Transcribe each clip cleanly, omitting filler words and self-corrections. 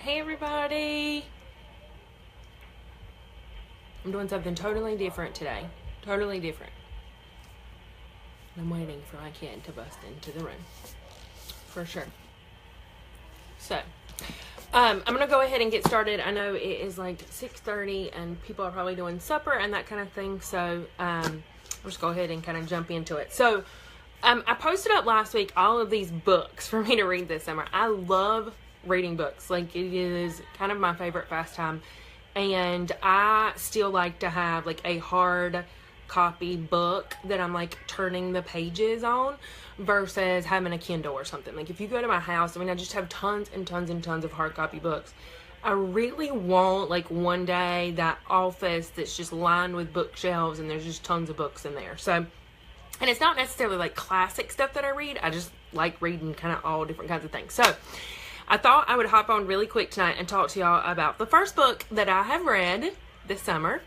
Hey everybody! I'm doing something totally different today. Totally different. I'm waiting for my kid to bust into the room. For sure. So, I'm going to go ahead and get started. I know it is like 6:30 and people are probably doing supper and that kind of thing. So, I'll just go ahead and kind of jump into it. So, I posted up last week all of these books for me to read this summer. I love reading books. Like, it is kind of my favorite pastime. And I still like to have like a hard copy book that I'm like turning the pages on versus having a Kindle or something. Like, if you go to my house, I just have tons and tons and tons of hard copy books. I really want like one day that office that's just lined with bookshelves and there's just tons of books in there. So, and it's not necessarily like classic stuff that I read. I just like reading kind of all different kinds of things. So I thought I would hop on really quick tonight and talk to y'all about the first book that I have read this summer.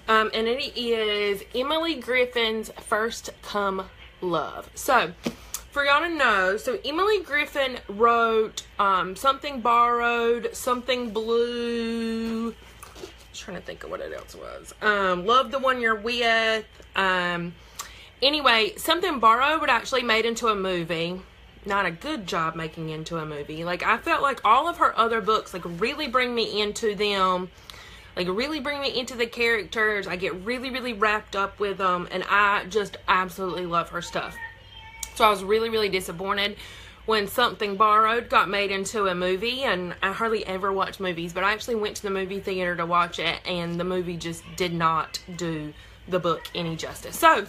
And it is Emily Griffin's First Come Love. So, for y'all to know, so Emily Griffin wrote Something Borrowed, Something Blue. I'm trying to think of what it else was. Love the One You're With. Anyway, Something Borrowed actually made into a movie. Not a good job making into a movie. Like, I felt like all of her other books like really bring me into them. Like, really bring me into the characters. I get really, really wrapped up with them. And I just absolutely love her stuff. So I was really, really disappointed when Something Borrowed got made into a movie. And I hardly ever watch movies. But I actually went to the movie theater to watch it. And the movie just did not do the book any justice. So,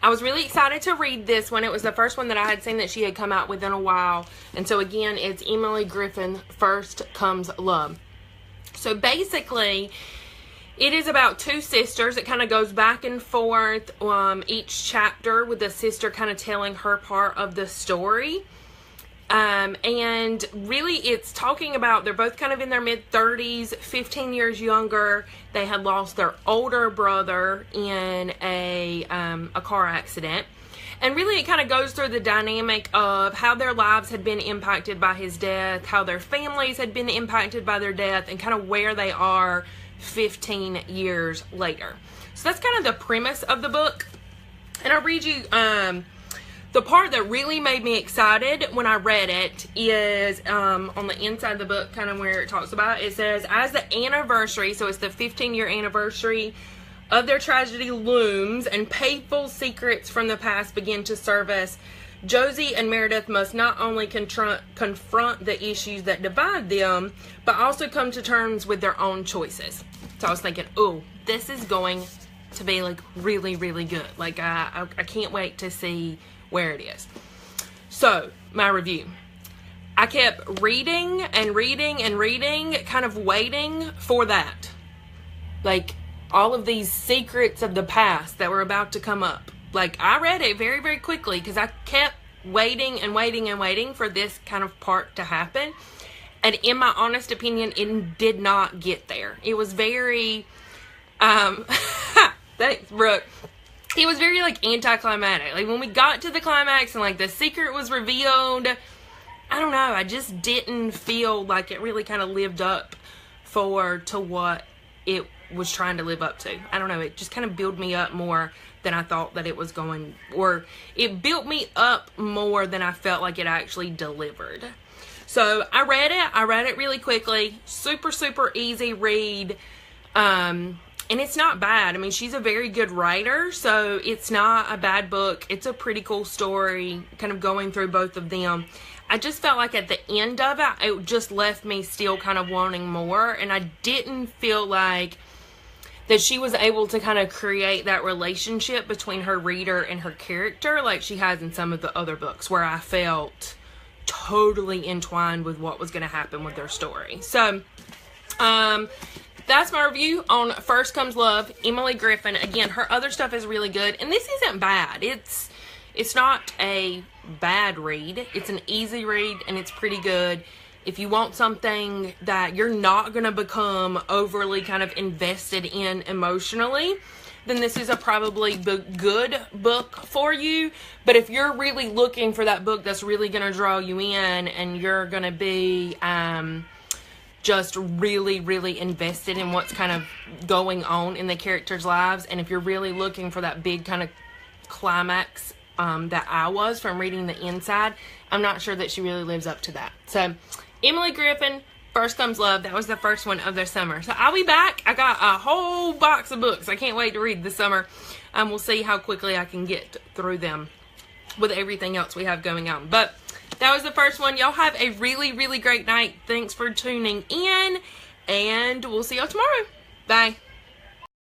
I was really excited to read this one. It was the first one that I had seen that she had come out with in a while. And so again, it's Emily Griffin, First Comes Love. So basically, it is about two sisters. It kind of goes back and forth, each chapter with the sister kind of telling her part of the story. And really it's talking about, they're both kind of in their mid-30s, 15 years younger. They had lost their older brother in a car accident. And really it kind of goes through the dynamic of how their lives had been impacted by his death, how their families had been impacted by their death, and kind of where they are 15 years later. So that's kind of the premise of the book. And I'll read you, the part that really made me excited when I read it is on the inside of the book, kind of where it talks about, it says, as the anniversary, so it's the 15-year anniversary of their tragedy looms and painful secrets from the past begin to surface, Josie and Meredith must not only confront the issues that divide them, but also come to terms with their own choices. So I was thinking, oh, this is going to be like really, really good. Like, I can't wait to see where it is. So, my review. I kept reading and reading and reading, kind of waiting for that. Like, all of these secrets of the past that were about to come up. Like, I read it very, very quickly because I kept waiting and waiting and waiting for this kind of part to happen. And in my honest opinion, it did not get there. It was very, thanks, Brooke. It was very, like, anticlimactic. Like, when we got to the climax and, like, the secret was revealed, I don't know, I just didn't feel like it really kind of lived up to what it was trying to live up to. I don't know, it just kind of built me up more than I thought that it was going, or it built me up more than I felt like it actually delivered. So, I read it really quickly, super, super easy read, and it's not bad. I mean, she's a very good writer, so it's not a bad book. It's a pretty cool story, kind of going through both of them. I just felt like at the end of it just left me still kind of wanting more, and I didn't feel like that she was able to kind of create that relationship between her reader and her character like she has in some of the other books, where I felt totally entwined with what was going to happen with their story. So, that's my review on First Comes Love, Emily Griffin. Again, her other stuff is really good, and this isn't bad. It's not a bad read. It's an easy read, and it's pretty good. If you want something that you're not going to become overly kind of invested in emotionally, then this is a probably good book for you. But if you're really looking for that book that's really going to draw you in, and you're going to be just really, really invested in what's kind of going on in the characters' lives. And if you're really looking for that big kind of climax that I was from reading the inside, I'm not sure that she really lives up to that. So, Emily Griffin, First Comes Love. That was the first one of the summer. So, I'll be back. I got a whole box of books I can't wait to read this summer. We'll see how quickly I can get through them with everything else we have going on. But that was the first one. Y'all have a really, really great night. Thanks for tuning in, and we'll see y'all tomorrow. Bye.